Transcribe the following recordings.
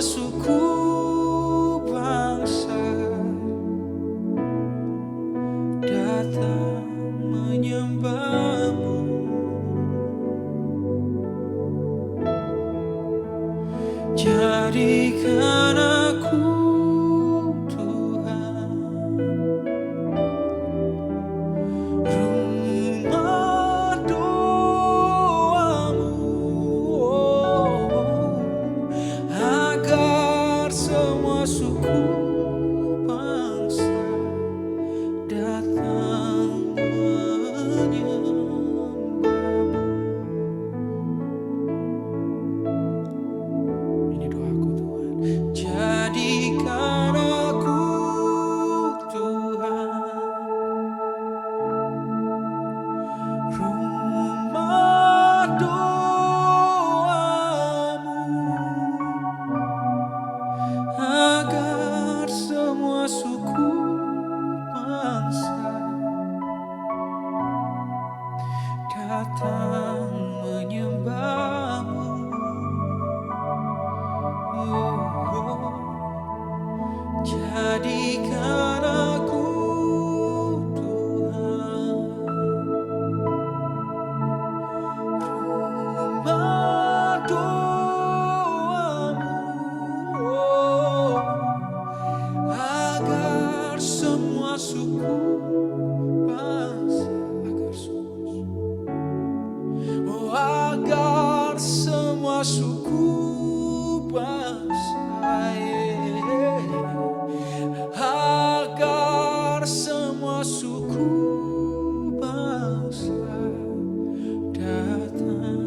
suku bangsa datang menyembahmu. Jadikan aku Tuhan, rumah doamu, agar semua suku bangsa datang menyembahmu. Ini doaku Tuhan. Jadikan aku Tuhan, rumah doamu, agar semua suku bangsa datang menyembahmu. Jadikan aku Tuhan, rumah doamu, agar semua suku bangsa, agar semua suku bangsa, agar semua suku bangsa datang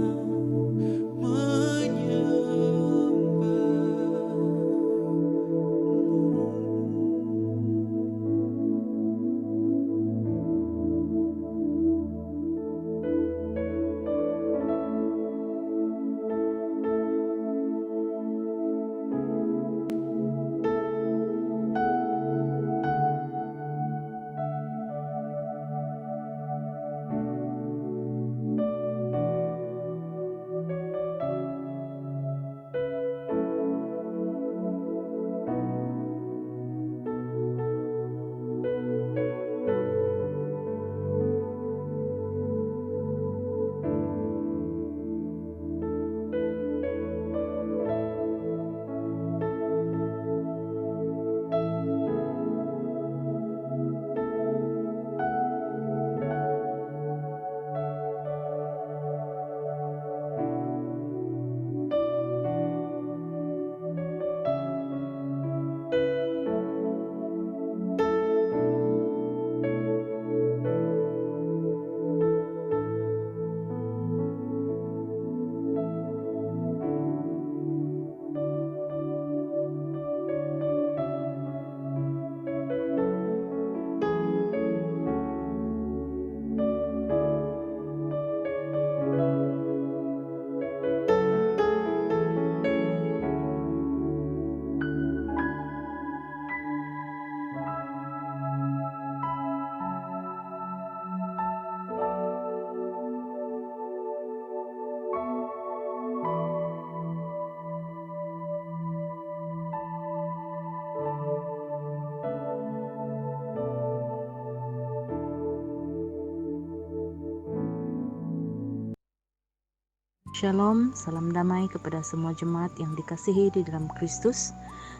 Shalom, salam damai kepada semua jemaat yang dikasihi di dalam Kristus.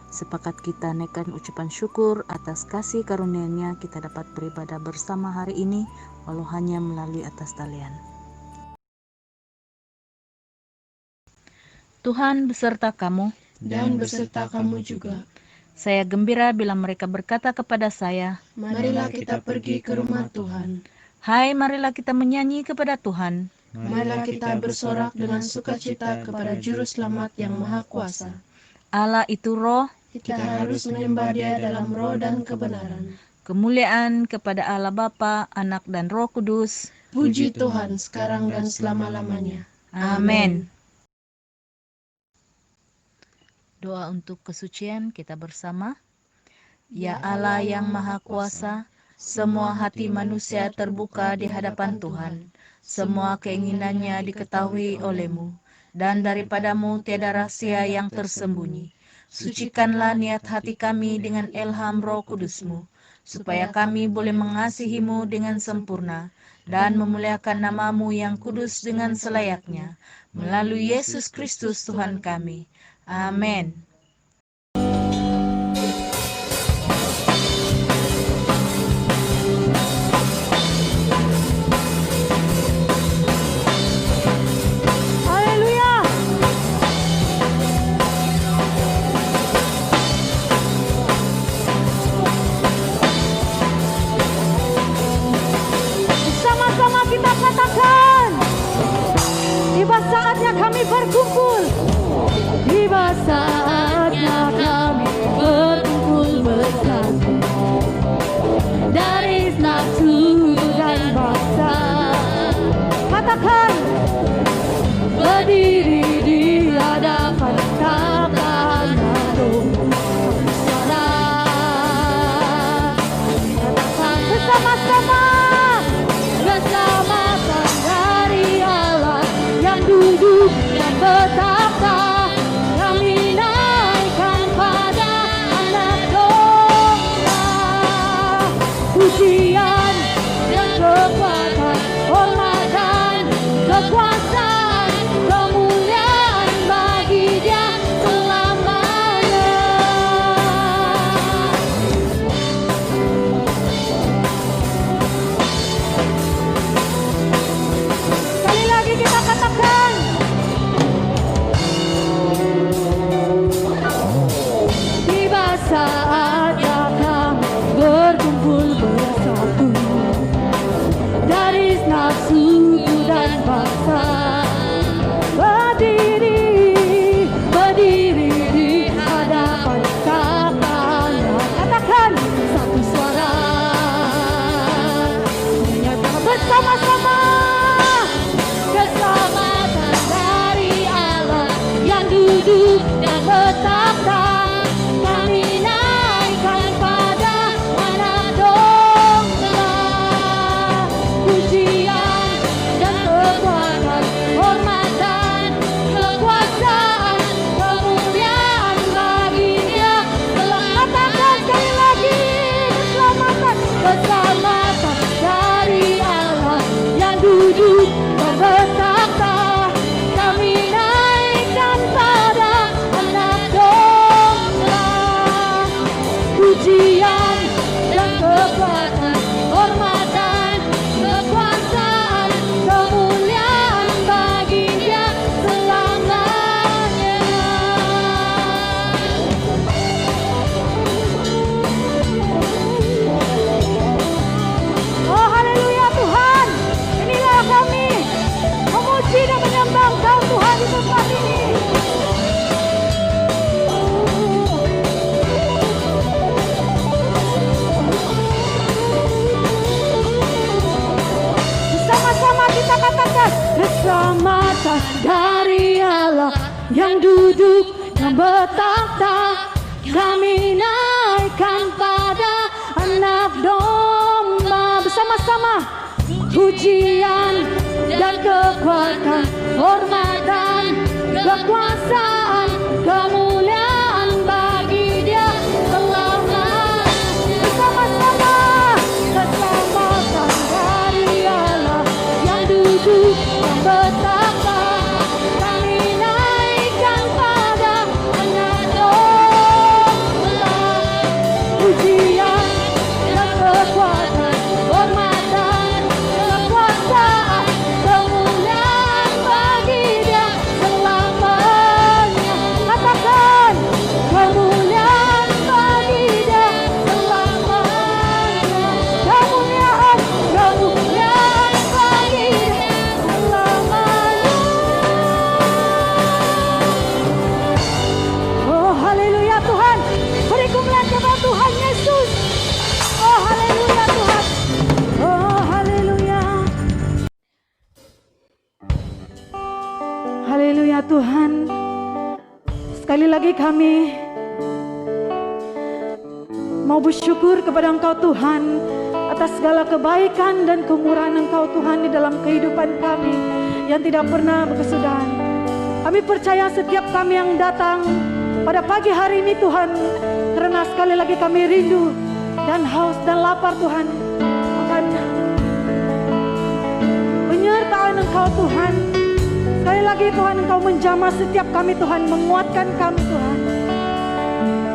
Sepakat kita naikkan ucapan syukur atas kasih karunia-Nya kita dapat beribadah bersama hari ini, walau hanya melalui atas talian. Tuhan beserta kamu, dan beserta kamu juga. Saya gembira bila mereka berkata kepada saya, Marilah kita pergi ke rumah Tuhan. hai, marilah kita menyanyi kepada Tuhan. Marilah kita bersorak dengan sukacita kepada Juru Selamat yang Maha Kuasa. Allah itu roh, Kita harus menyembah Dia dalam roh dan kebenaran. kemuliaan kepada Allah Bapa, Anak dan Roh Kudus. Puji Tuhan sekarang dan selama-lamanya. Amin. Doa untuk kesucian kita bersama. Ya Allah yang Maha Kuasa, semua hati manusia terbuka di hadapan Tuhan. Semua keinginannya diketahui oleh-Mu, dan daripadamu tiada rahasia yang tersembunyi. Sucikanlah niat hati kami dengan ilham Roh Kudus-Mu, supaya kami boleh mengasihi-Mu dengan sempurna dan memuliakan nama-Mu yang kudus dengan selayaknya. Melalui Yesus Kristus Tuhan kami. Amin. Sama-sama kita katakan, tiba saatnya kami berkumpul. Tiba saatnya kami berkumpul bersatu dari nafsu dan bangsa. Katakan, berdiri di hadapan takhta suara. Katakan bersama-sama, keselamatan dari Allah yang duduk dan bertakhta. Kami naikkan pada Anak Domba. Pujian dan kekuatan, hormat dan kekuasaan, kemuliaan bagi Dia selamanya. Sekali lagi kita katakan, tiba saatnya kami berkumpul bersatu dari nafsu dan bangsa. Berdiri di hadapan takhta-Nya. Katakan satu suara, menyatakan bersama-sama, keselamatan dari Allah yang duduk dan bertakhta. Kami naikkan pada Anak Domba. Pujian dan kekuatan, hormat dan kekuasaan, kemuliaan bagi Dia. Katakan sekali lagi, keselamatan dari Allah yang duduk dan bertakhta. Kami naikkan pada Anak Domba. Pujian dan kekuatan, hormat dan kekuasaan, kemuliaan bagi Dia selamanya. Oh haleluya Tuhan, inilah kami memuji dan menyembah Engkau Tuhan di tempat ini. Bersama-sama kita katakan, keselamatan dari Allah yang duduk dan bertakhta. Kami naikkan pada Anak Domba. Bersama-sama, pujian dan kekuatan, hormat dan kekuasaan, kemuliaan bagi Dia selamanya. Bersama-sama, keselamatan dari Allah yang duduk dan bertakhta. Kami naikkan pada Anak Domba. Pujian dan kekuatan, hormat dan kekuasaan, kemuliaan bagi Dia selamanya. Katakan, kemuliaan bagi Dia selamanya. Kemuliaan bagi Dia selamanya. Oh haleluya Tuhan, beri kemuliaan kepada Tuhan Yesus. Oh haleluya Tuhan. Oh haleluya. Haleluya Tuhan. Sekali lagi kami mau bersyukur kepada Engkau Tuhan atas segala kebaikan dan kemurahan Engkau Tuhan di dalam kehidupan kami yang tidak pernah berkesudahan. Kami percaya setiap kami yang datang pada pagi hari ini Tuhan, karena sekali lagi kami rindu dan haus dan lapar Tuhan akan penyertaan Engkau Tuhan. Sekali lagi Tuhan, Engkau menjamah setiap kami Tuhan, menguatkan kami Tuhan.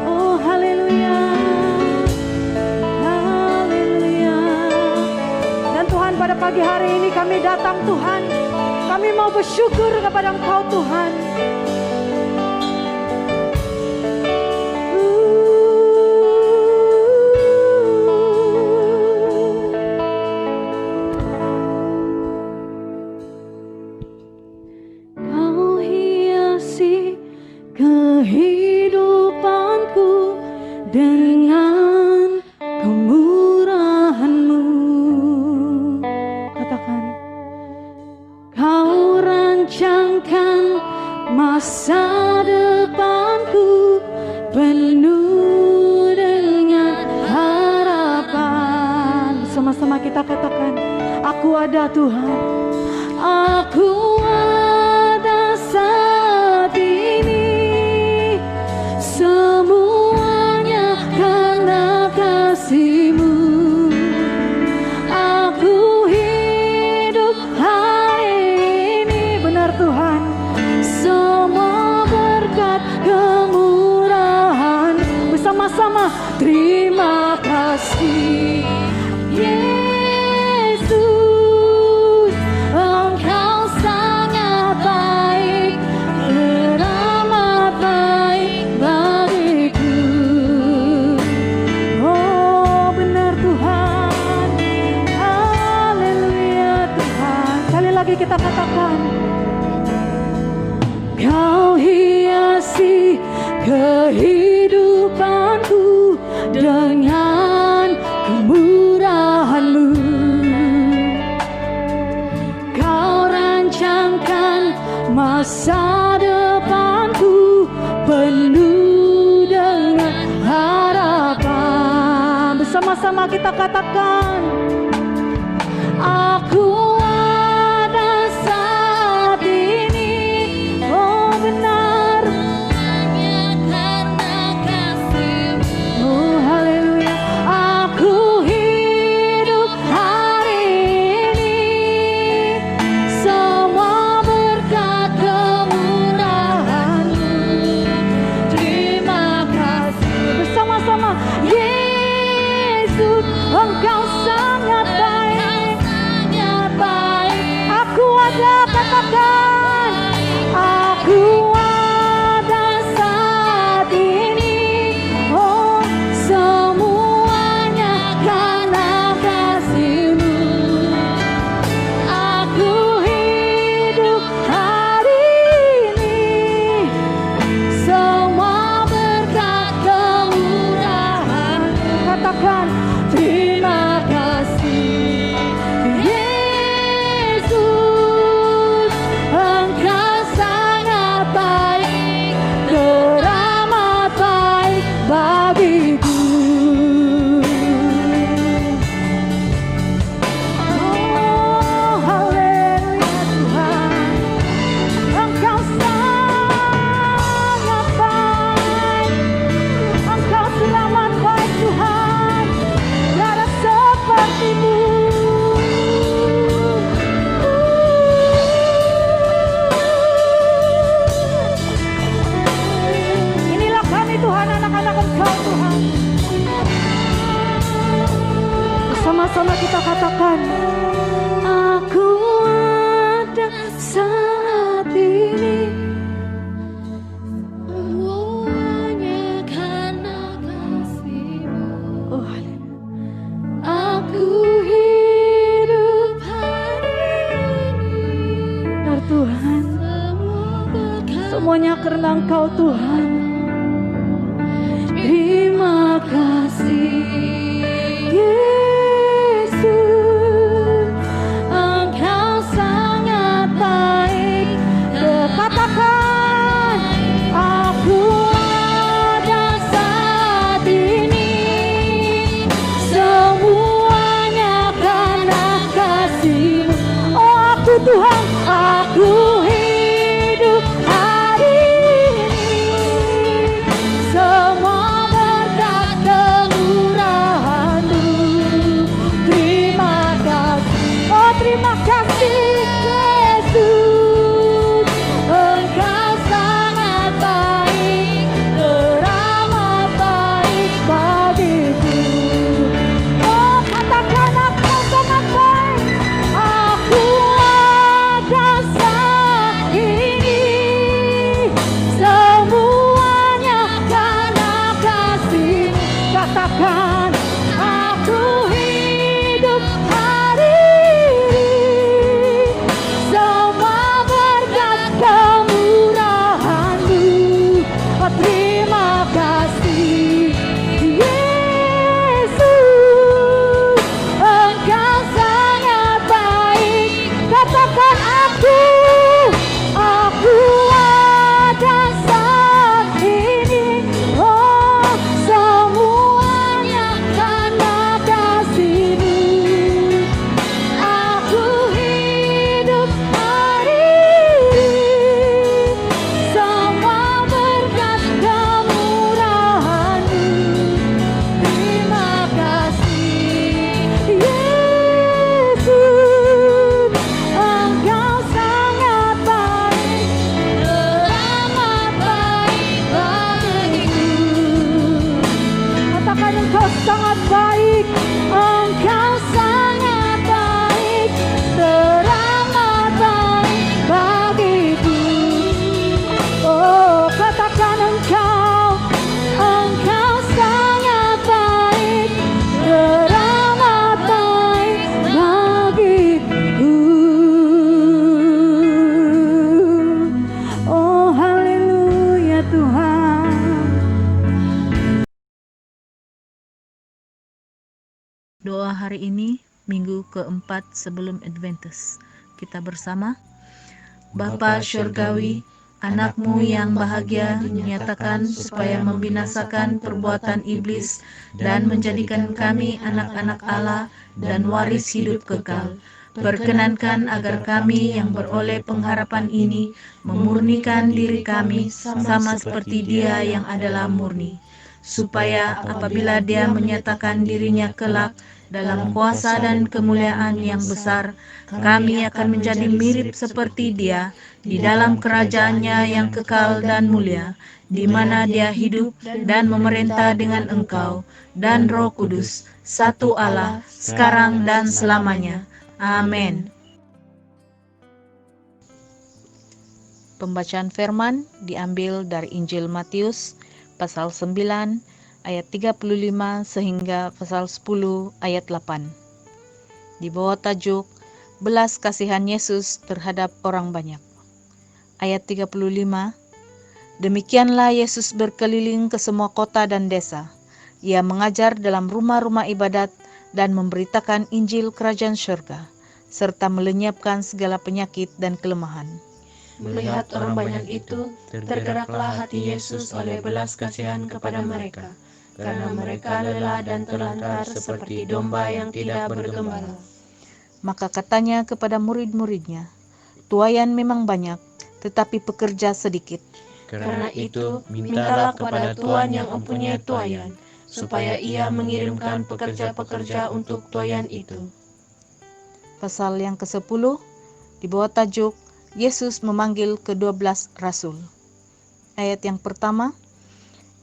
Oh haleluya, haleluya. Dan Tuhan, pada pagi hari ini kami datang Tuhan, kami mau bersyukur kepada Engkau Tuhan. Kehidupanku dengan kemurahan-Mu. Katakan, Kau rancangkan masa depanku penuh dengan harapan. Sama-sama kita katakan, aku ada Tuhan, aku ada saat ini. Semuanya karena kasih-Mu. Aku hidup hari ini, benar Tuhan, semua berkat kemurahan. Bersama-sama, terima kasih Yesus, Engkau sangat baik, teramat baik bagiku. Oh benar Tuhan, haleluya Tuhan. Sekali lagi kita katakan, Kau hiasi kehidupanku dengan kemurahan-Mu. Kau rancangkan masa depanku penuh dengan harapan. Bersama-sama kita katakan, aku ada saat ini. Oh benar, oh haleluya. Aku hidup hari ini, semua berkat kemurahan-Mu. Terima kasih. Bersama-sama, Yesus, Engkau sangat baik, sangat baik. Aku ada, katakan, aku ada saat ini. Oh semuanya karena kasih-Mu. Aku hidup hari ini, semua berkat kemurahan. Katakan, terima kasih Yesus, Engkau sangat baik, teramat baik bagiku. Oh haleluya Tuhan, Engkau sangat baik, Engkau selamat baik Tuhan, tiada seperti-Mu. Inilah kami Tuhan, anak-anak Engkau Tuhan. Bersama-sama kita katakan, aku ada saat ini, semuanya karena kasih-Mu. Oh haleluya. Aku hidup hari ini, benar Tuhan, semuanya karena Engkau Tuhan. Terima kasih Yesus, Engkau sangat baik. Katakan, aku ada saat ini, semuanya karena kasih-Mu. Oh aku Tuhan, aku hidup hari ini, Terima kasih Yesus, Engkau sangat baik. Katakan aku ada saat ini. Oh, semuanya karena kasih-Mu. Aku hidup hari ini, semua berkat kemurahan-Mu. Terima kasih Yesus, Engkau sangat baik, teramat baik bagiku. Katakan Engkau sangat baik, Engkau sangat baik, teramat baik bagiku. Oh, katakan Engkau sangat baik, teramat baik bagiku. Oh, haleluya Tuhan. Doa hari ini, minggu keempat sebelum Adventist. Kita bersama. Bapa Syurgawi, anak-Mu yang bahagia dinyatakan supaya membinasakan perbuatan iblis dan menjadikan kami anak-anak Allah dan waris hidup kekal. Perkenankan agar kami yang beroleh pengharapan ini memurnikan diri kami sama seperti Dia yang adalah murni, supaya apabila Dia menyatakan dirinya kelak dalam kuasa dan kemuliaan yang besar, kami akan menjadi mirip seperti Dia di dalam kerajaannya yang kekal dan mulia, di mana Dia hidup dan memerintah dengan Engkau dan Roh Kudus, satu Allah, sekarang dan selamanya. Amin. Pembacaan firman diambil dari Injil Matius pasal 9 ayat 35 sehingga pasal 10 ayat 8. Di bawah tajuk belas kasihan Yesus terhadap orang banyak. Ayat 35. Demikianlah Yesus berkeliling ke semua kota dan desa. Ia mengajar dalam rumah-rumah ibadat dan memberitakan Injil Kerajaan Surga, serta melenyapkan segala penyakit dan kelemahan. Melihat orang banyak itu, tergeraklah hati Yesus oleh belas kasihan kepada mereka, karena mereka lelah dan terlantar seperti domba yang tidak bergembala. Maka katanya kepada murid-muridnya, tuaian memang banyak, tetapi pekerja sedikit. Karena itu, mintalah kepada Tuhan yang mempunyai tuaian, supaya Ia mengirimkan pekerja-pekerja untuk tuaian itu. Pasal yang ke-10 di bawah tajuk Yesus memanggil ke-12 rasul. Ayat yang pertama,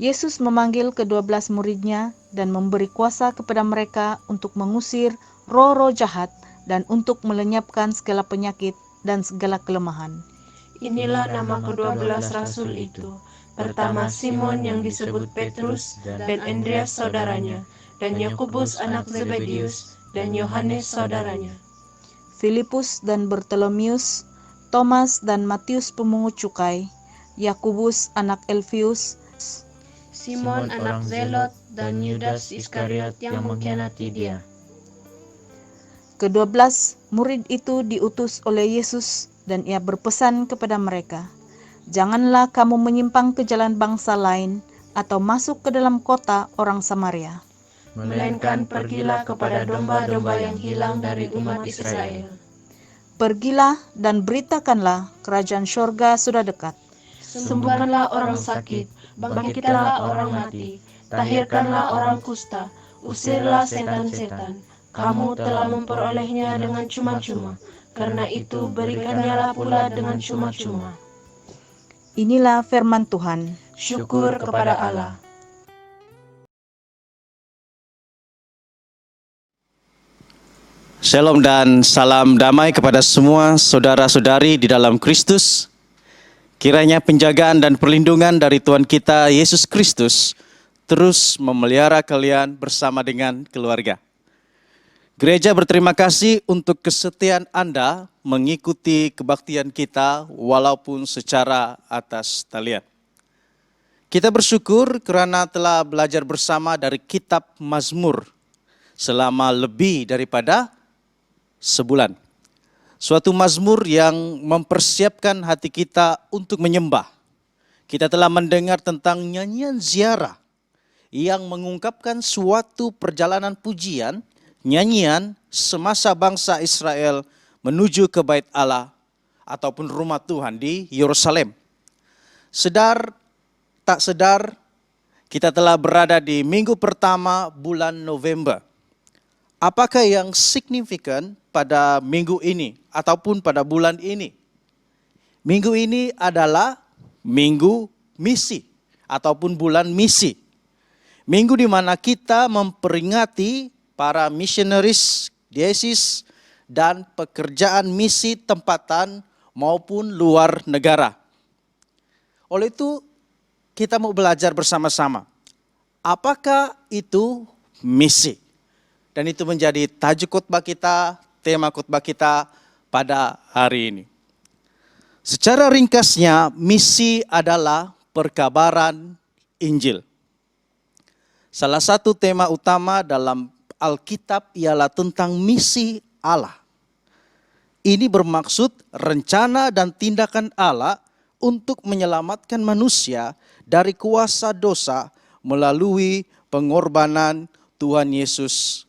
Yesus memanggil ke-12 muridnya dan memberi kuasa kepada mereka untuk mengusir roh-roh jahat dan untuk melenyapkan segala penyakit dan segala kelemahan. Inilah nama ke-12 rasul itu. Pertama Simon yang disebut Petrus, dan Andreas saudaranya, dan Yakobus anak Zebedius, dan Yohanes saudaranya. Filipus dan Bartolomeus, Thomas dan Matius pemungut cukai, Yakobus anak Alfius, Simon anak Zelot, dan Yudas Iskariot yang mengkhianati Dia. Ke-12 murid itu diutus oleh Yesus dan Ia berpesan kepada mereka, janganlah kamu menyimpang ke jalan bangsa lain atau masuk ke dalam kota orang Samaria. Melainkan pergilah kepada domba-domba yang hilang dari umat Israel. Pergilah dan beritakanlah kerajaan surga sudah dekat. Sembuhkanlah orang sakit, bangkitkanlah orang mati, tahirkanlah orang kusta, usirlah setan-setan. Kamu telah memperolehnya dengan cuma-cuma, karena itu berikannya pula dengan cuma-cuma. Inilah firman Tuhan. Syukur kepada Allah. Shalom dan salam damai kepada semua saudara-saudari di dalam Kristus. Kiranya penjagaan dan perlindungan dari Tuhan kita Yesus Kristus terus memelihara kalian bersama dengan keluarga. Gereja berterima kasih untuk kesetiaan Anda mengikuti kebaktian kita walaupun secara atas talian. Kita bersyukur karena telah belajar bersama dari kitab Mazmur selama lebih daripada sebulan. Suatu mazmur yang mempersiapkan hati kita untuk menyembah. Kita telah mendengar tentang nyanyian ziarah yang mengungkapkan suatu perjalanan pujian, nyanyian semasa bangsa Israel menuju ke Bait Allah ataupun rumah Tuhan di Yerusalem. Sedar tak sedar, kita telah berada di minggu pertama bulan November. Apakah yang signifikan pada minggu ini ataupun pada bulan ini? Minggu ini adalah minggu misi ataupun bulan misi. Minggu di mana kita memperingati para missionaries, diesis, dan pekerjaan misi tempatan maupun luar negara. Oleh itu, kita mau belajar bersama-sama. Apakah itu misi? Dan itu menjadi tajuk khotbah kita, tema khotbah kita pada hari ini. Secara ringkasnya, misi adalah perkabaran Injil. Salah satu tema utama dalam Alkitab ialah tentang misi Allah. Ini bermaksud rencana dan tindakan Allah untuk menyelamatkan manusia dari kuasa dosa melalui pengorbanan Tuhan Yesus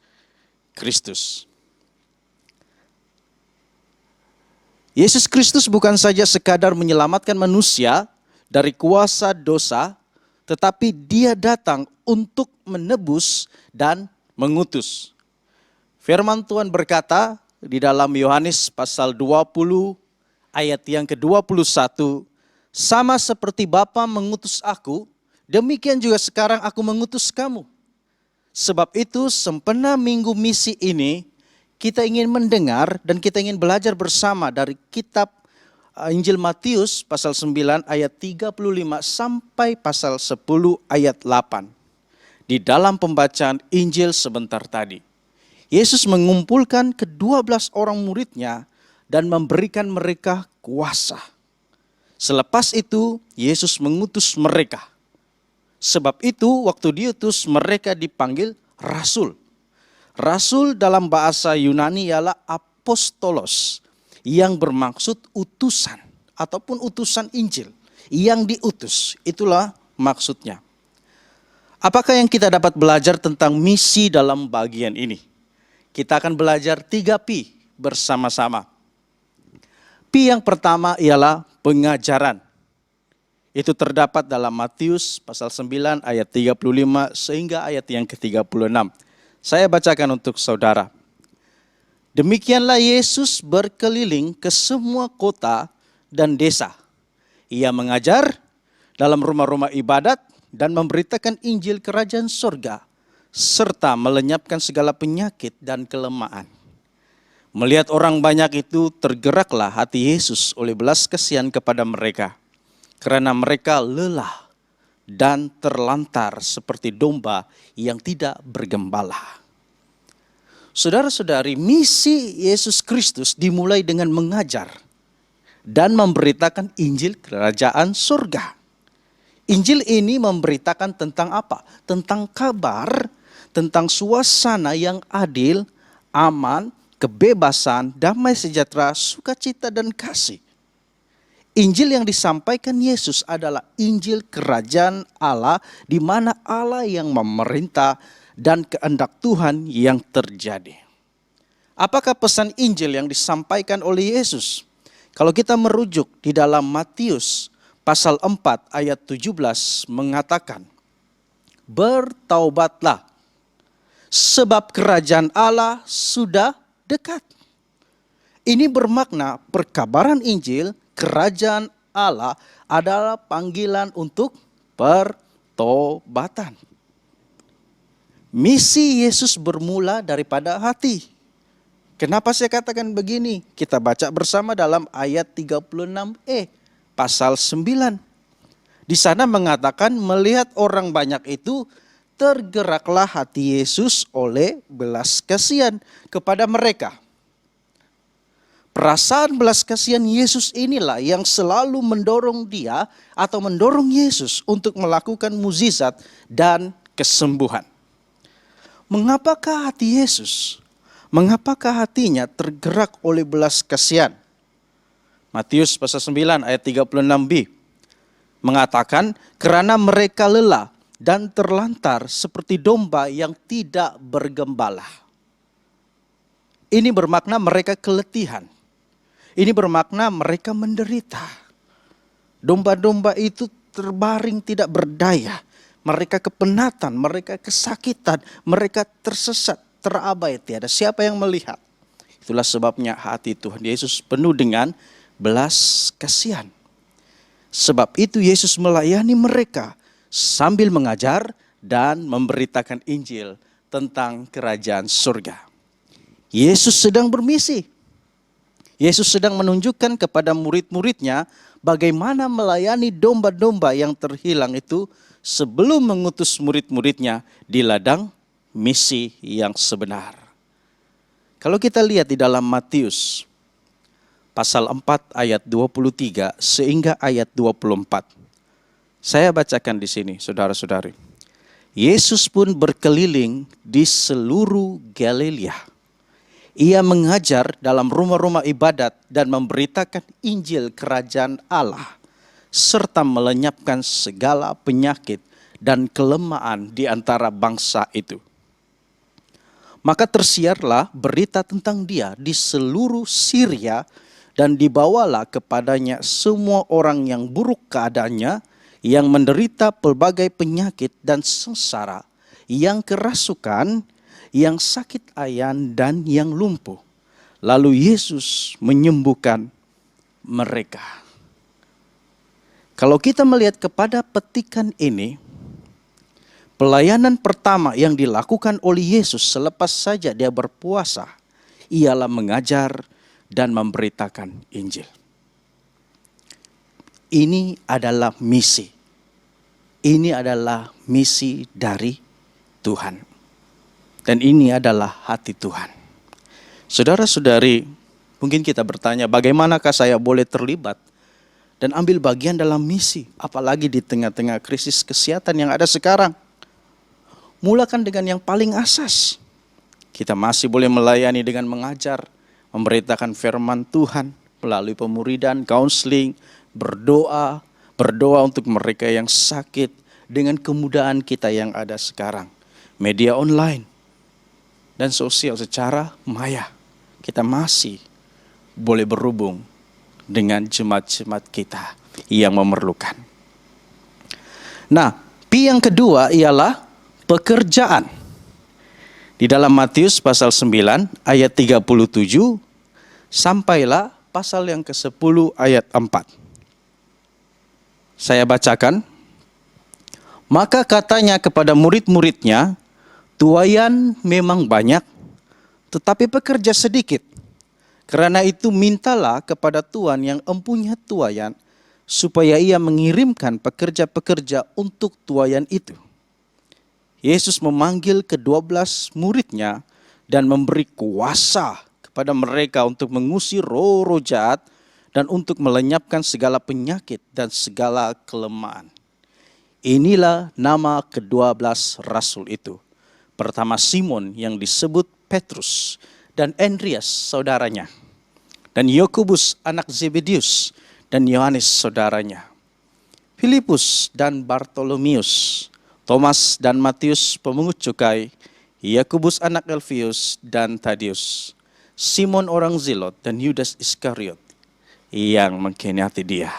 Kristus. Yesus Kristus bukan saja sekadar menyelamatkan manusia dari kuasa dosa, tetapi Dia datang untuk menebus dan mengutus. Firman Tuhan berkata di dalam Yohanes pasal 20 ayat yang ke-21, sama seperti Bapa mengutus aku, demikian juga sekarang aku mengutus kamu. Sebab itu sempena minggu misi ini, kita ingin mendengar dan kita ingin belajar bersama dari kitab Injil Matius pasal 9 ayat 35 sampai pasal 10 ayat 8. Di dalam pembacaan Injil sebentar tadi, Yesus mengumpulkan ke-12 orang muridnya dan memberikan mereka kuasa. Selepas itu, Yesus mengutus mereka. Sebab itu, waktu diutus, mereka dipanggil rasul. Rasul dalam bahasa Yunani ialah apostolos, yang bermaksud utusan, ataupun utusan Injil, yang diutus. Itulah maksudnya. Apakah yang kita dapat belajar tentang misi dalam bagian ini? Kita akan belajar 3 P bersama-sama. P yang pertama ialah pengajaran. Itu terdapat dalam Matius pasal 9 ayat 35 sehingga ayat yang ke-36. Saya bacakan untuk saudara. Demikianlah Yesus berkeliling ke semua kota dan desa. Ia mengajar dalam rumah-rumah ibadat dan memberitakan Injil kerajaan surga serta melenyapkan segala penyakit dan kelemahan. Melihat orang banyak itu, tergeraklah hati Yesus oleh belas kasihan kepada mereka, karena mereka lelah dan terlantar seperti domba yang tidak bergembala. Saudara-saudari, misi Yesus Kristus dimulai dengan mengajar dan memberitakan Injil kerajaan surga. Injil ini memberitakan tentang apa? Tentang kabar, tentang suasana yang adil, aman, kebebasan, damai sejahtera, sukacita dan kasih. Injil yang disampaikan Yesus adalah Injil kerajaan Allah, di mana Allah yang memerintah dan kehendak Tuhan yang terjadi. Apakah pesan Injil yang disampaikan oleh Yesus? Kalau kita merujuk di dalam Matius pasal 4 ayat 17 mengatakan, bertaubatlah sebab kerajaan Allah sudah dekat. Ini bermakna perkabaran Injil kerajaan Allah adalah panggilan untuk pertobatan. Misi Yesus bermula daripada hati. Kenapa saya katakan begini? Kita baca bersama dalam ayat 36e pasal 9. Di sana mengatakan melihat orang banyak itu, tergeraklah hati Yesus oleh belas kasihan kepada mereka. Perasaan belas kasihan Yesus inilah yang selalu mendorong dia atau mendorong Yesus untuk melakukan mukjizat dan kesembuhan. Mengapakah hati Yesus? Mengapakah hatinya tergerak oleh belas kasihan? Matius pasal 9 ayat 36b mengatakan, karena mereka lelah dan terlantar seperti domba yang tidak bergembala. Ini bermakna mereka keletihan. Ini bermakna mereka menderita. Domba-domba itu terbaring tidak berdaya. Mereka kepenatan, mereka kesakitan, mereka tersesat, terabai. Tiada siapa yang melihat. Itulah sebabnya hati Tuhan Yesus penuh dengan belas kasihan. Sebab itu Yesus melayani mereka sambil mengajar dan memberitakan Injil tentang kerajaan surga. Yesus sedang bermisi. Yesus sedang menunjukkan kepada murid-muridnya bagaimana melayani domba-domba yang terhilang itu sebelum mengutus murid-muridnya di ladang misi yang sebenar. Kalau kita lihat di dalam Matius pasal 4 ayat 23 sehingga ayat 24. Saya bacakan di sini, saudara-saudari. Yesus pun berkeliling di seluruh Galilea. Ia mengajar dalam rumah-rumah ibadat dan memberitakan Injil kerajaan Allah, serta melenyapkan segala penyakit dan kelemahan di antara bangsa itu. Maka tersiarlah berita tentang dia di seluruh Syria, dan dibawalah kepadanya semua orang yang buruk keadaannya, yang menderita pelbagai penyakit dan sengsara, yang kerasukan, yang sakit ayan, dan yang lumpuh. Lalu Yesus menyembuhkan mereka. Kalau kita melihat kepada petikan ini, pelayanan pertama yang dilakukan oleh Yesus selepas saja dia berpuasa ialah mengajar dan memberitakan Injil. Ini adalah misi. Ini adalah misi dari Tuhan. Dan ini adalah hati Tuhan. Saudara-saudari, mungkin kita bertanya, bagaimanakah saya boleh terlibat dan ambil bagian dalam misi, apalagi di tengah-tengah krisis kesehatan yang ada sekarang? Mulakan dengan yang paling asas. Kita masih boleh melayani dengan mengajar, memberitakan firman Tuhan melalui pemuridan, counseling, berdoa untuk mereka yang sakit dengan kemudahan kita yang ada sekarang. Media online dan sosial secara maya. Kita masih boleh berhubung dengan jemaat-jemaat kita yang memerlukan. Nah, P yang kedua ialah pekerjaan. Di dalam Matius pasal 9 ayat 37 sampailah pasal yang ke-10 ayat 4. Saya bacakan. Maka katanya kepada murid-muridnya, tuaian memang banyak, tetapi pekerja sedikit. Karena itu mintalah kepada Tuhan yang empunya tuaian, supaya ia mengirimkan pekerja-pekerja untuk tuaian itu. Yesus memanggil ke-12 muridnya dan memberi kuasa kepada mereka untuk mengusir roh-roh jahat dan untuk melenyapkan segala penyakit dan segala kelemahan. Inilah nama ke-12 rasul itu. Pertama Simon yang disebut Petrus, dan Andreas saudaranya, dan Yakobus anak Zebedius, dan Yohanes saudaranya, Filipus dan Bartolomeus, Thomas dan Matius pemungut cukai, Yakobus anak Alfius dan Tadius, Simon orang Zilot, dan Yudas Iskariot yang mengkhianati dia.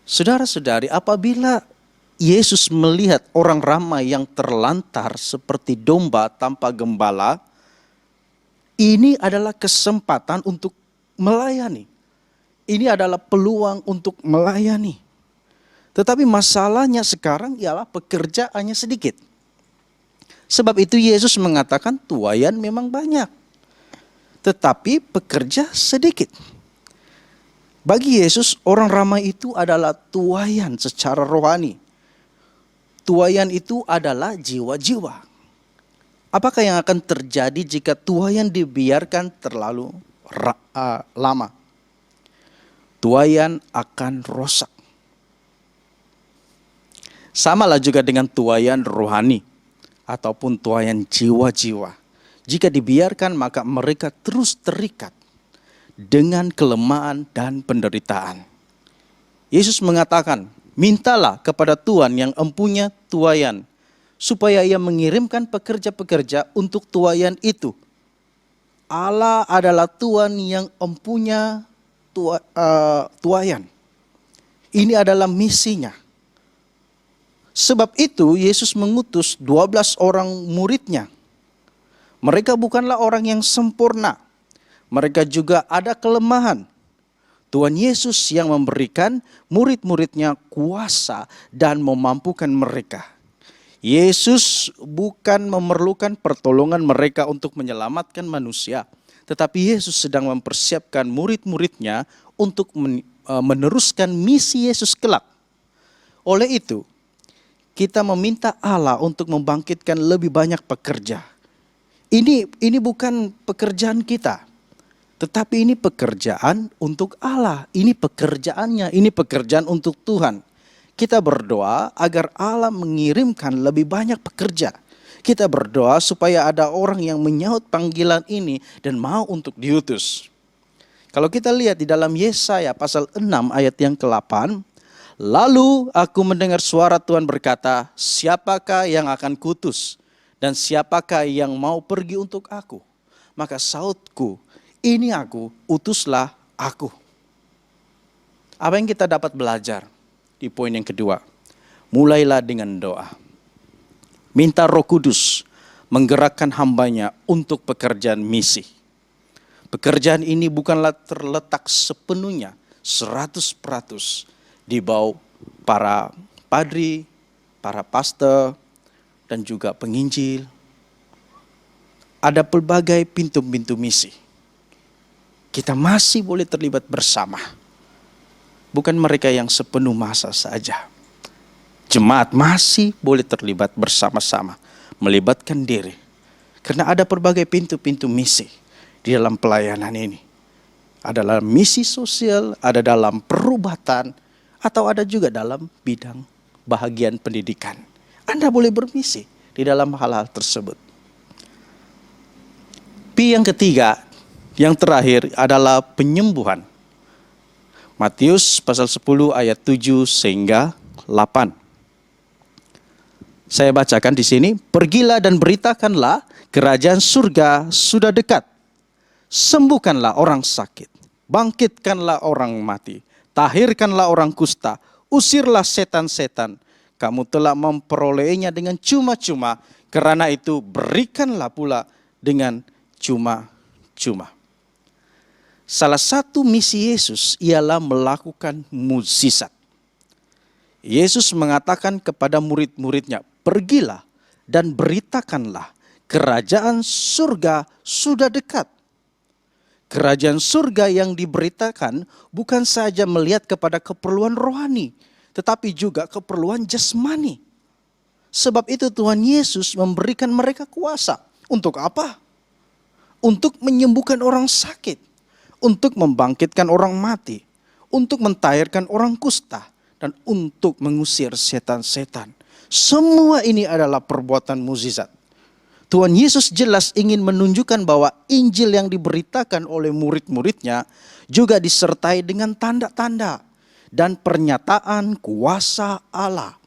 Saudara-saudari, apabila Yesus melihat orang ramai yang terlantar seperti domba tanpa gembala, ini adalah kesempatan untuk melayani. Ini adalah peluang untuk melayani. Tetapi masalahnya sekarang ialah pekerjaannya sedikit. Sebab itu Yesus mengatakan tuaian memang banyak, tetapi pekerja sedikit. Bagi Yesus, orang ramai itu adalah tuaian secara rohani. Tuaian itu adalah jiwa-jiwa. Apakah yang akan terjadi jika tuaian dibiarkan terlalu lama. Tuayan akan rosak. Samalah juga dengan tuayan rohani ataupun tuayan jiwa-jiwa. Jika dibiarkan maka mereka terus terikat dengan kelemahan dan penderitaan. Yesus mengatakan, mintalah kepada Tuhan yang empunya tuayan, supaya ia mengirimkan pekerja-pekerja untuk tuayan itu. Allah adalah Tuhan yang empunya tuayan. Ini adalah misinya. Sebab itu Yesus mengutus 12 orang muridnya. Mereka bukanlah orang yang sempurna. Mereka juga ada kelemahan. Tuhan Yesus yang memberikan murid-muridnya kuasa dan memampukan mereka. Yesus bukan memerlukan pertolongan mereka untuk menyelamatkan manusia. Tetapi Yesus sedang mempersiapkan murid-muridnya untuk meneruskan misi Yesus kelak. Oleh itu, kita meminta Allah untuk membangkitkan lebih banyak pekerja. Ini bukan pekerjaan kita, tetapi ini pekerjaan untuk Allah. Ini pekerjaannya, ini pekerjaan untuk Tuhan. Kita berdoa agar Allah mengirimkan lebih banyak pekerja. Kita berdoa supaya ada orang yang menyahut panggilan ini dan mau untuk diutus. Kalau kita lihat di dalam Yesaya pasal 6 ayat yang ke-8. Lalu aku mendengar suara Tuhan berkata, siapakah yang akan kutus? Dan siapakah yang mau pergi untuk aku? Maka sautku, ini aku, utuslah aku. Apa yang kita dapat belajar di poin yang kedua? Mulailah dengan doa. Minta Roh Kudus menggerakkan hambanya untuk pekerjaan misi. Pekerjaan ini bukanlah terletak sepenuhnya 100% di bawah para padri, para pastor, dan juga penginjil. Ada pelbagai pintu-pintu misi. Kita masih boleh terlibat bersama. Bukan mereka yang sepenuh masa saja. Jemaat masih boleh terlibat bersama-sama, melibatkan diri. Karena ada berbagai pintu-pintu misi di dalam pelayanan ini. Ada dalam misi sosial, ada dalam perubatan, atau ada juga dalam bidang bahagian pendidikan. Anda boleh bermisi di dalam hal-hal tersebut. P yang ketiga, yang terakhir adalah penyembuhan. Matius pasal 10 ayat 7 sehingga 8. Saya bacakan di sini, pergilah dan beritakanlah kerajaan surga sudah dekat. Sembuhkanlah orang sakit, bangkitkanlah orang mati, tahirkanlah orang kusta, usirlah setan-setan. Kamu telah memperolehnya dengan cuma-cuma, karena itu berikanlah pula dengan cuma-cuma. Salah satu misi Yesus ialah melakukan mukjizat. Yesus mengatakan kepada murid-muridnya, pergilah dan beritakanlah kerajaan surga sudah dekat. Kerajaan surga yang diberitakan bukan saja melihat kepada keperluan rohani, tetapi juga keperluan jasmani. Sebab itu Tuhan Yesus memberikan mereka kuasa. Untuk apa? Untuk menyembuhkan orang sakit, untuk membangkitkan orang mati, untuk mentahirkan orang kusta, dan untuk mengusir setan-setan. Semua ini adalah perbuatan mukjizat. Tuhan Yesus jelas ingin menunjukkan bahwa Injil yang diberitakan oleh murid-muridnya juga disertai dengan tanda-tanda dan pernyataan kuasa Allah.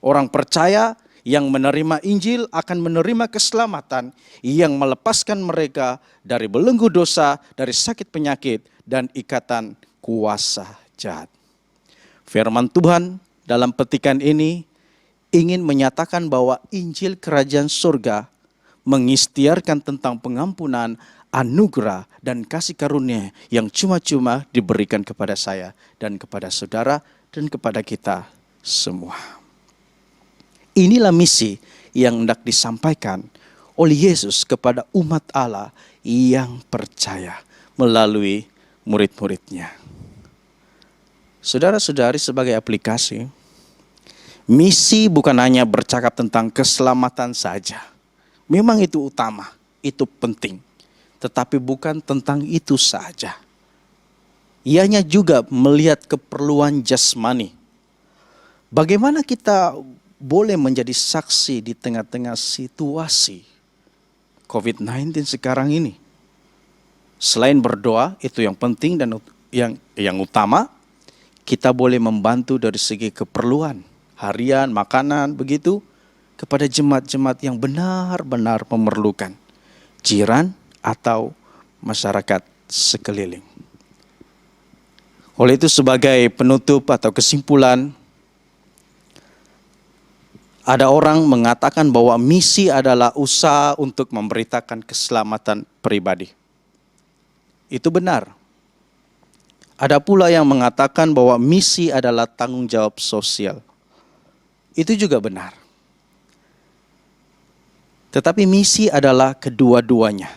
Orang percaya yang menerima Injil akan menerima keselamatan yang melepaskan mereka dari belenggu dosa, dari sakit penyakit, dan ikatan kuasa jahat. Firman Tuhan dalam petikan ini ingin menyatakan bahwa Injil Kerajaan Surga mengikhtiarkan tentang pengampunan, anugerah, dan kasih karunia yang cuma-cuma diberikan kepada saya dan kepada saudara dan kepada kita semua. Inilah misi yang hendak disampaikan oleh Yesus kepada umat Allah yang percaya melalui murid-muridnya. Saudara-saudari, sebagai aplikasi, misi bukan hanya bercakap tentang keselamatan saja. Memang itu utama, itu penting. Tetapi bukan tentang itu saja. Ianya juga melihat keperluan jasmani. Bagaimana kita boleh menjadi saksi di tengah-tengah situasi COVID-19 sekarang ini? Selain berdoa, itu yang penting dan yang utama, kita boleh membantu dari segi keperluan harian, makanan, begitu, kepada jemaat-jemaat yang benar-benar memerlukan, jiran atau masyarakat sekeliling. Oleh itu, sebagai penutup atau kesimpulan, ada orang mengatakan bahwa misi adalah usaha untuk memberitakan keselamatan pribadi. Itu benar. Ada pula yang mengatakan bahwa misi adalah tanggung jawab sosial. Itu juga benar. Tetapi misi adalah kedua-duanya.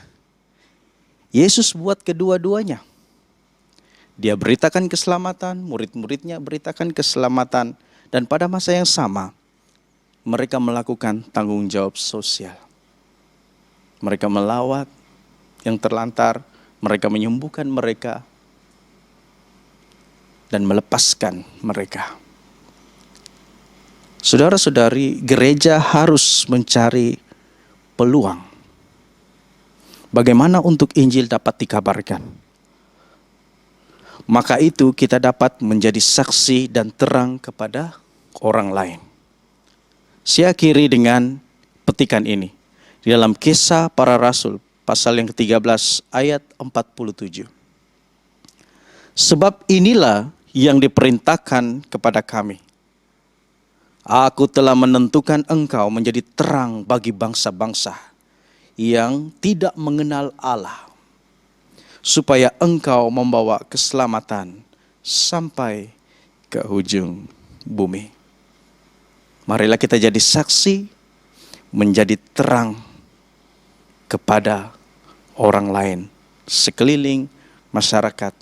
Yesus buat kedua-duanya. Dia beritakan keselamatan, murid-muridnya beritakan keselamatan, dan pada masa yang sama, mereka melakukan tanggung jawab sosial. Mereka melawat yang terlantar, mereka menyembuhkan mereka, dan melepaskan mereka. Saudara-saudari, gereja harus mencari peluang. Bagaimana untuk Injil dapat dikabarkan? Maka itu kita dapat menjadi saksi dan terang kepada orang lain. Saya akhiri dengan petikan ini. Di dalam Kisah Para Rasul, pasal yang ke-13, ayat 47. Sebab inilah yang diperintahkan kepada kami. Aku telah menentukan engkau menjadi terang bagi bangsa-bangsa yang tidak mengenal Allah, supaya engkau membawa keselamatan sampai ke ujung bumi. Marilah kita jadi saksi, menjadi terang kepada orang lain, sekeliling masyarakat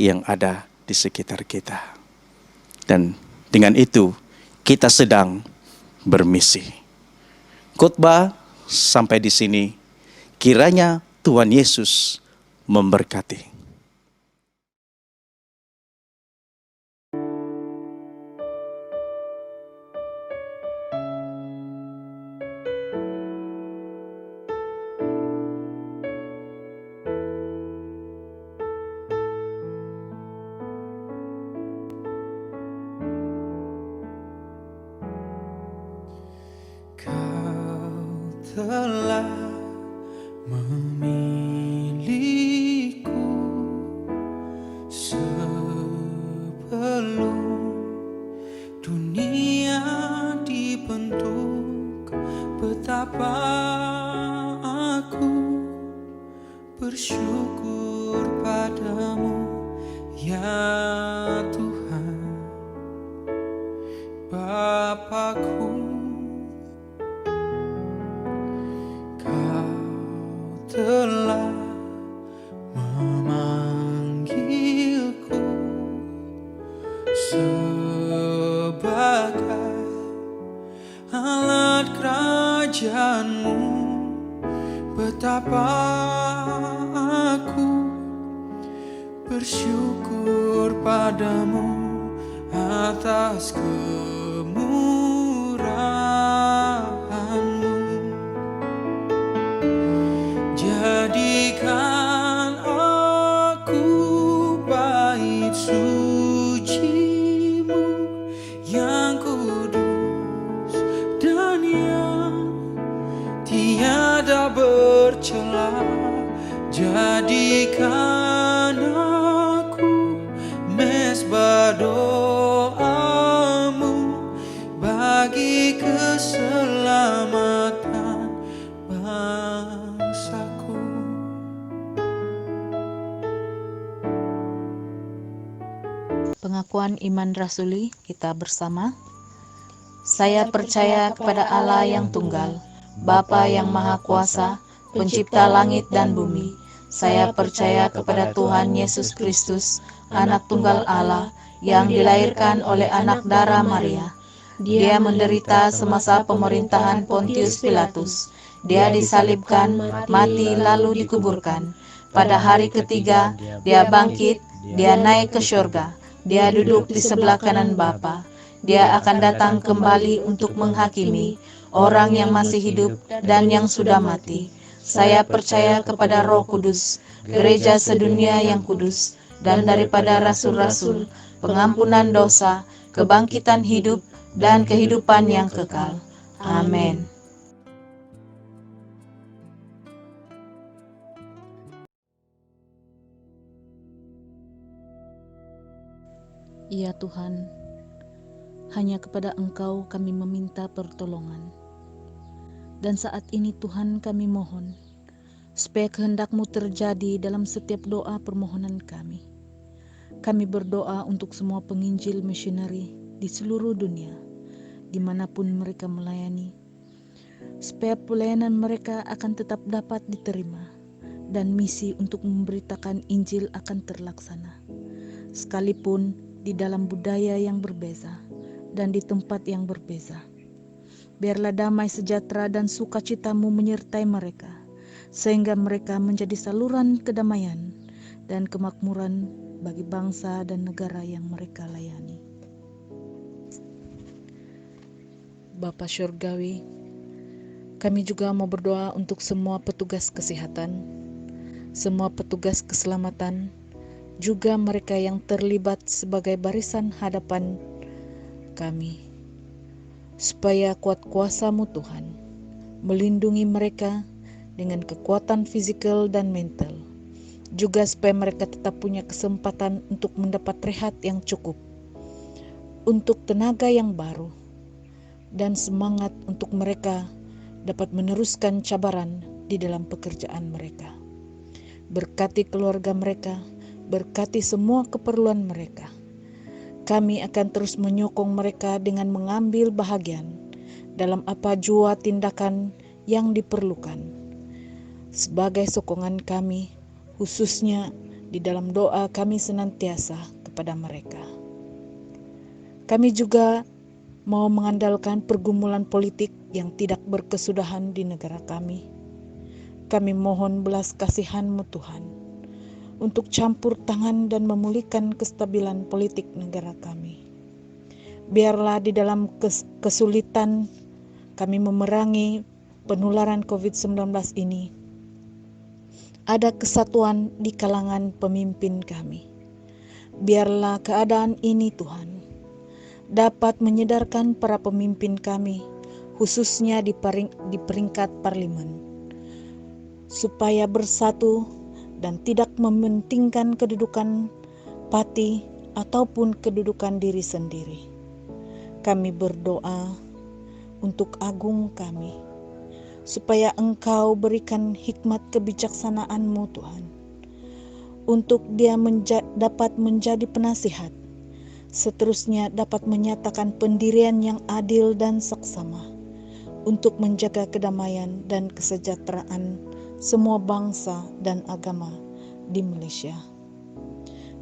yang ada di sekitar kita. Dan dengan itu, kita sedang bermisi. Khotbah sampai di sini. Kiranya Tuhan Yesus memberkati. Kau telah memilihku sebelum dunia dibentuk. Betapa aku bersyukur padamu, ya Tuhan Bapakku. Telah memanggilku sebagai alat kerajaan-Mu. Betapa aku bersyukur padamu atas kemurahan-Mu. Jadikan aku bait suci-Mu yang kudus dan yang tiada bercela. Jadikan aku mezbah doa-Mu bagi keselamatan bangsaku. Pengakuan iman rasuli kita bersama. Saya percaya kepada Allah yang tunggal, Bapa yang Maha Kuasa, Pencipta langit dan bumi. Saya percaya kepada Tuhan Yesus Kristus, Anak Tunggal Allah, yang dilahirkan oleh anak darah Maria, Dia menderita semasa pemerintahan Pontius Pilatus. Dia disalibkan, mati, lalu dikuburkan. Pada hari ketiga, dia bangkit, dia naik ke surga. Dia duduk di sebelah kanan Bapa. Dia akan datang kembali untuk menghakimi orang yang masih hidup dan yang sudah mati. Saya percaya kepada Roh Kudus, gereja sedunia yang kudus, dan daripada rasul-rasul, pengampunan dosa, kebangkitan hidup, dan kehidupan yang kekal. Amin. Ya Tuhan, hanya kepada Engkau kami meminta pertolongan. Dan saat ini Tuhan kami mohon, supaya kehendak-Mu terjadi dalam setiap doa permohonan kami. Kami berdoa untuk semua penginjil misioneri di seluruh dunia, dimanapun mereka melayani, supaya pelayanan mereka akan tetap dapat diterima, dan misi untuk memberitakan Injil akan terlaksana, sekalipun di dalam budaya yang berbeza dan di tempat yang berbeza. Biarlah damai sejahtera dan sukacita-Mu menyertai mereka, sehingga mereka menjadi saluran kedamaian dan kemakmuran bagi bangsa dan negara yang mereka layani. Bapa Syurgawi, kami juga mau berdoa untuk semua petugas kesehatan, semua petugas keselamatan, juga mereka yang terlibat sebagai barisan hadapan kami, supaya kuat kuasa-Mu Tuhan melindungi mereka dengan kekuatan fisikal dan mental, juga supaya mereka tetap punya kesempatan untuk mendapat rehat yang cukup, untuk tenaga yang baru, dan semangat untuk mereka dapat meneruskan cabaran di dalam pekerjaan mereka. Berkati keluarga mereka, berkati semua keperluan mereka. Kami akan terus menyokong mereka dengan mengambil bahagian dalam apa jua tindakan yang diperlukan. Sebagai sokongan kami, khususnya di dalam doa kami senantiasa kepada mereka. Kami juga mau mengandalkan pergumulan politik yang tidak berkesudahan di negara kami. Kami mohon belas kasihan-Mu Tuhan, untuk campur tangan dan memulihkan kestabilan politik negara kami. Biarlah di dalam kesulitan kami memerangi penularan COVID-19 ini, ada kesatuan di kalangan pemimpin kami. Biarlah keadaan ini Tuhan dapat menyadarkan para pemimpin kami, khususnya di peringkat parlemen, supaya bersatu dan tidak mementingkan kedudukan parti ataupun kedudukan diri sendiri. Kami berdoa untuk agung kami, supaya Engkau berikan hikmat kebijaksanaan-Mu Tuhan, untuk dia dapat menjadi penasihat, seterusnya dapat menyatakan pendirian yang adil dan saksama, untuk menjaga kedamaian dan kesejahteraan semua bangsa dan agama di Malaysia.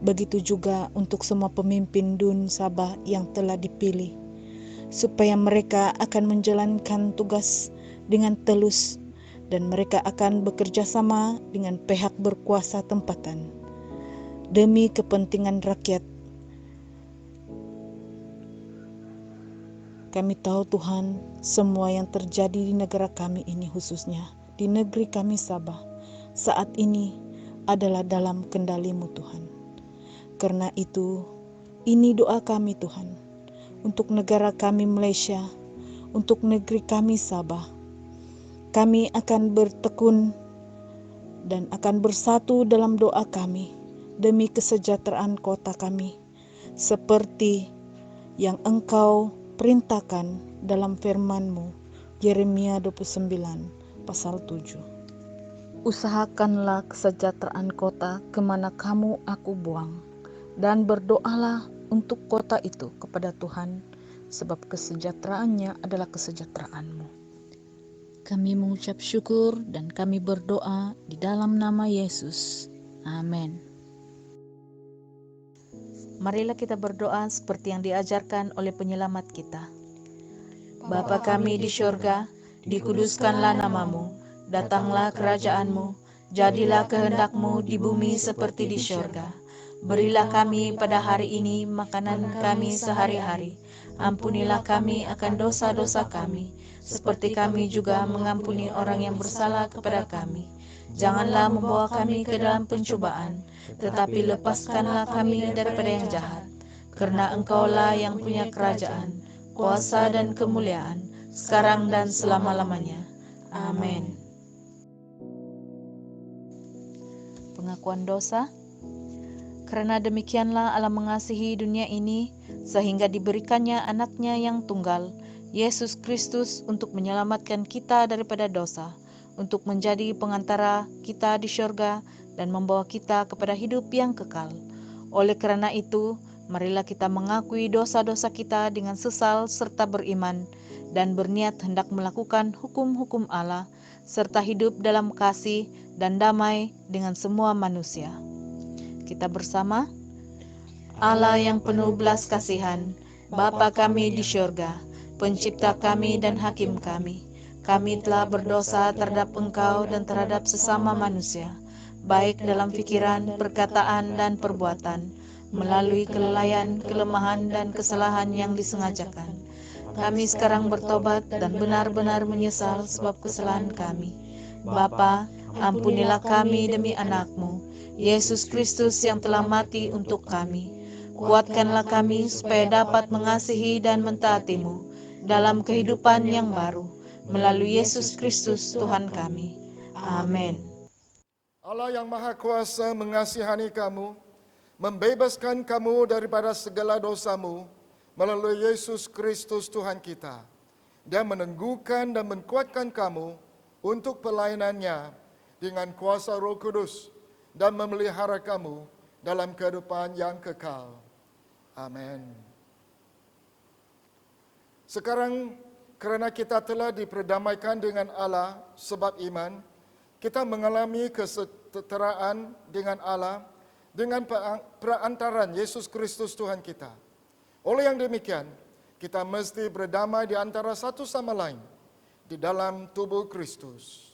Begitu juga untuk semua pemimpin DUN Sabah yang telah dipilih, supaya mereka akan menjalankan tugas dengan telus dan mereka akan bekerja sama dengan pihak berkuasa tempatan demi kepentingan rakyat. Kami tahu Tuhan, semua yang terjadi di negara kami ini, khususnya di negeri kami Sabah saat ini adalah dalam kendali-Mu Tuhan. Karena itu, ini doa kami Tuhan, untuk negara kami Malaysia, untuk negeri kami Sabah. Kami akan bertekun dan akan bersatu dalam doa kami demi kesejahteraan kota kami, seperti yang Engkau perintahkan dalam firman-Mu, Yeremia 29 pasal 7. Usahakanlah kesejahteraan kota kemana kamu aku buang, dan berdoalah untuk kota itu kepada Tuhan, sebab kesejahteraannya adalah kesejahteraan-Mu. Kami mengucap syukur dan kami berdoa di dalam nama Yesus. Amin. Marilah kita berdoa seperti yang diajarkan oleh penyelamat kita. Bapa kami di syurga, dikuduskanlah namamu, datanglah kerajaanmu, jadilah kehendakmu di bumi seperti di syurga. Berilah kami pada hari ini makanan kami sehari-hari. Ampunilah kami akan dosa-dosa kami, seperti kami juga mengampuni orang yang bersalah kepada kami. Janganlah membawa kami ke dalam pencobaan, tetapi lepaskanlah kami daripada yang jahat. Karena Engkaulah yang punya kerajaan, kuasa dan kemuliaan, sekarang dan selama-lamanya. Amin. Pengakuan dosa. Karena demikianlah Allah mengasihi dunia ini, sehingga diberikannya anaknya yang tunggal, Yesus Kristus, untuk menyelamatkan kita daripada dosa, untuk menjadi pengantara kita di syurga, dan membawa kita kepada hidup yang kekal. Oleh karena itu, marilah kita mengakui dosa-dosa kita dengan sesal serta beriman, dan berniat hendak melakukan hukum-hukum Allah, serta hidup dalam kasih dan damai dengan semua manusia. Kita bersama. Allah yang penuh belas kasihan, Bapa kami di syurga, pencipta kami dan hakim kami. Kami telah berdosa terhadap Engkau dan terhadap sesama manusia, baik dalam pikiran, perkataan, dan perbuatan, melalui kelalaian, kelemahan, dan kesalahan yang disengajakan. Kami sekarang bertobat dan benar-benar menyesal sebab kesalahan kami. Bapa, ampunilah kami demi anak-Mu, Yesus Kristus yang telah mati untuk kami. Kuatkanlah kami supaya dapat mengasihi dan mentaati-Mu dalam kehidupan yang baru, melalui Yesus Kristus Tuhan kami. Amin. Allah yang Maha Kuasa mengasihani kamu, membebaskan kamu daripada segala dosamu melalui Yesus Kristus Tuhan kita, dan meneguhkan dan menguatkan kamu untuk pelayanannya dengan kuasa Roh Kudus, dan memelihara kamu dalam kehidupan yang kekal. Amin. Sekarang, kerana kita telah diperdamaikan dengan Allah sebab iman, kita mengalami kesetaraan dengan Allah dengan perantaran Yesus Kristus Tuhan kita. Oleh yang demikian, kita mesti berdamai di antara satu sama lain di dalam tubuh Kristus.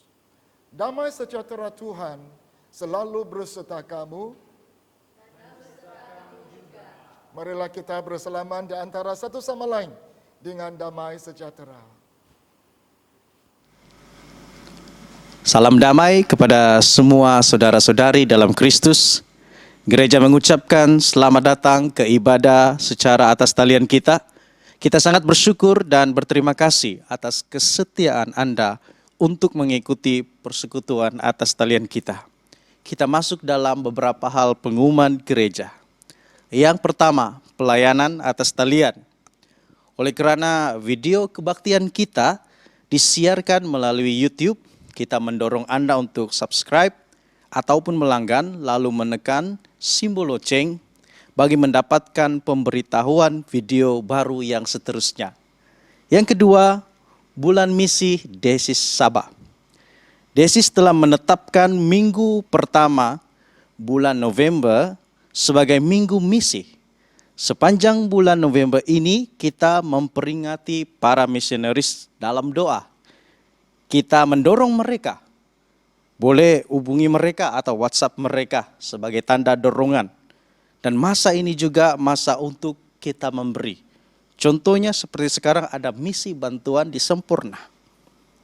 Damai sejahtera Tuhan selalu berserta kamu. Marilah kita bersalaman di antara satu sama lain dengan damai sejahtera. Salam damai kepada semua saudara-saudari dalam Kristus. Gereja mengucapkan selamat datang ke ibadah secara atas talian kita. Kita sangat bersyukur dan berterima kasih atas kesetiaan Anda untuk mengikuti persekutuan atas talian kita. Kita masuk dalam beberapa hal pengumuman gereja. Yang pertama, pelayanan atas talian. Oleh karena video kebaktian kita disiarkan melalui YouTube, kita mendorong Anda untuk subscribe ataupun melanggan lalu menekan simbol loceng bagi mendapatkan pemberitahuan video baru yang seterusnya. Yang kedua, bulan misi Desis Sabah. Desis telah menetapkan minggu pertama bulan November sebagai minggu misi. Sepanjang bulan November ini kita memperingati para misionaris dalam doa. Kita mendorong mereka. Boleh hubungi mereka atau WhatsApp mereka sebagai tanda dorongan. Dan masa ini juga masa untuk kita memberi. Contohnya seperti sekarang ada misi bantuan di Sempurna.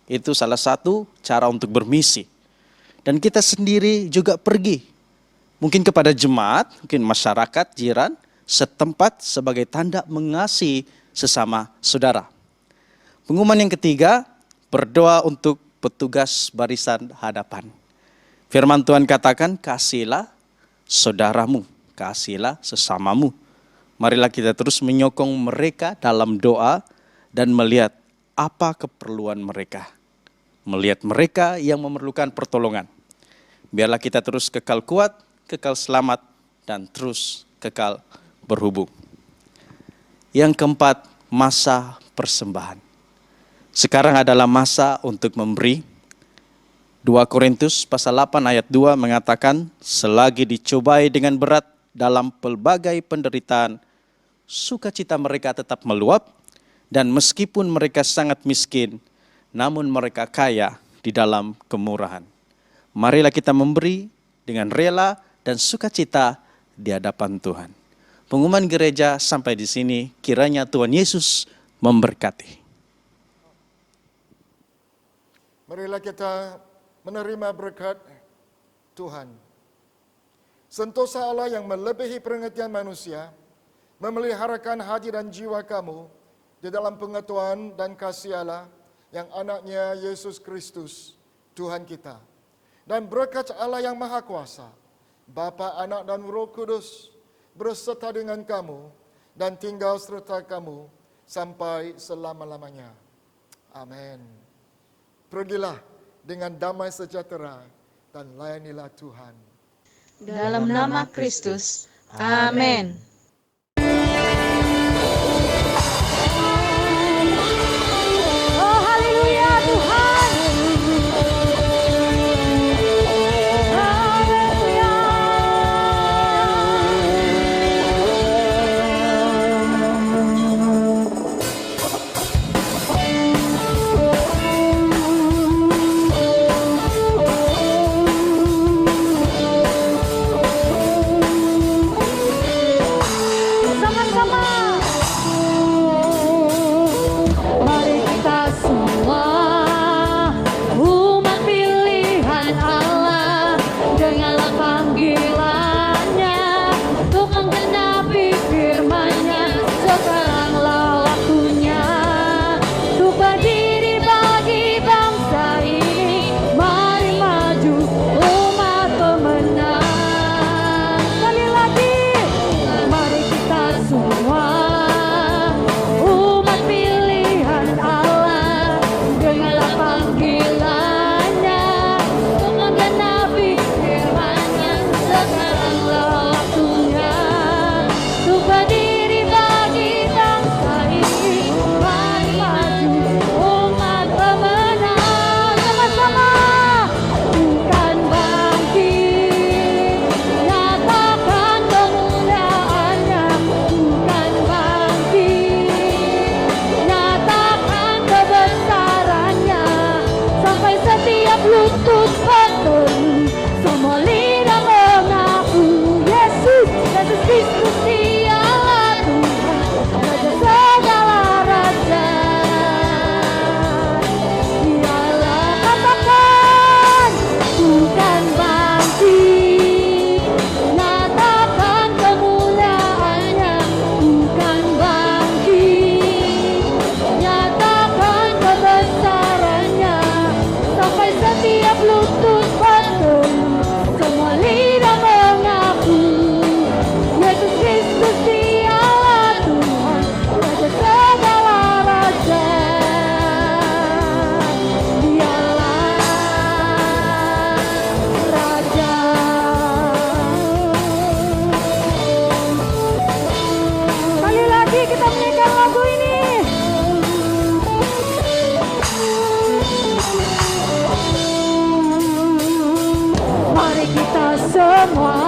Itu salah satu cara untuk bermisi. Dan kita sendiri juga pergi. Mungkin kepada jemaat, mungkin masyarakat, jiran, setempat sebagai tanda mengasihi sesama saudara. Pengumuman yang ketiga, berdoa untuk petugas barisan hadapan. Firman Tuhan katakan, kasihilah saudaramu, kasihilah sesamamu. Marilah kita terus menyokong mereka dalam doa dan melihat apa keperluan mereka. Melihat mereka yang memerlukan pertolongan. Biarlah kita terus kekal kuat, kekal selamat, dan terus kekal berhubung. Yang keempat, masa persembahan. Sekarang adalah masa untuk memberi. 2 Korintus pasal 8 ayat 2 mengatakan, selagi dicobai dengan berat dalam pelbagai penderitaan, sukacita mereka tetap meluap, Dan meskipun mereka sangat miskin, namun mereka kaya di dalam kemurahan. Marilah kita memberi dengan rela dan sukacita di hadapan Tuhan. Pengumuman gereja sampai di sini, kiranya Tuhan Yesus memberkati. Marilah kita menerima berkat Tuhan. Sentosa Allah yang melebihi pengertian manusia, memeliharakan hati dan jiwa kamu di dalam pengetahuan dan kasih Allah yang anaknya Yesus Kristus, Tuhan kita. Dan berkat Allah yang Maha Kuasa, Bapa, Anak, dan Roh Kudus, berserta dengan kamu dan tinggal serta kamu sampai selama-lamanya. Amin. Pergilah dengan damai sejahtera dan layanilah Tuhan. Dalam nama Kristus. Amin. Oh haleluya Tuhan. Haleluya. Sama-sama. Mari kita semua umat pilihan Allah, dengarlah panggilannya untuk menggenapi firman-Nya. Sekaranglah waktunya untuk berdiri bagi bangsa ini. Mari maju umat pemenang. Sekali lagi, mari kita semua umat pilihan Allah, dengarlah panggilannya untuk menggenapi firman-Nya. Sekaranglah waktunya untuk berdiri bagi bangsa ini. Mari maju umat pemenang. Sama-sama, bukan bangkit, nyatakan kemuliaan-Nya. Bukan bangkit, nyatakan kebesaran-Nya. Sampai setiap lutut berteduh, semua lidah mengaku Yesus, Yesus Kristus dialah Tuhan, Raja segala raja. Dialah, katakan, bukan bangkit, nyatakan kemuliaan-Nya. Bukan bangkit, nyatakan kebesaran-Nya. Sampai setiap lutut berteduh, semua lidah mengaku Yesus Kristus dialah Tuhan, Raja segala raja. Dialah Raja. Sekali lagi kita menyanyikan lagu ini. Mari kita semua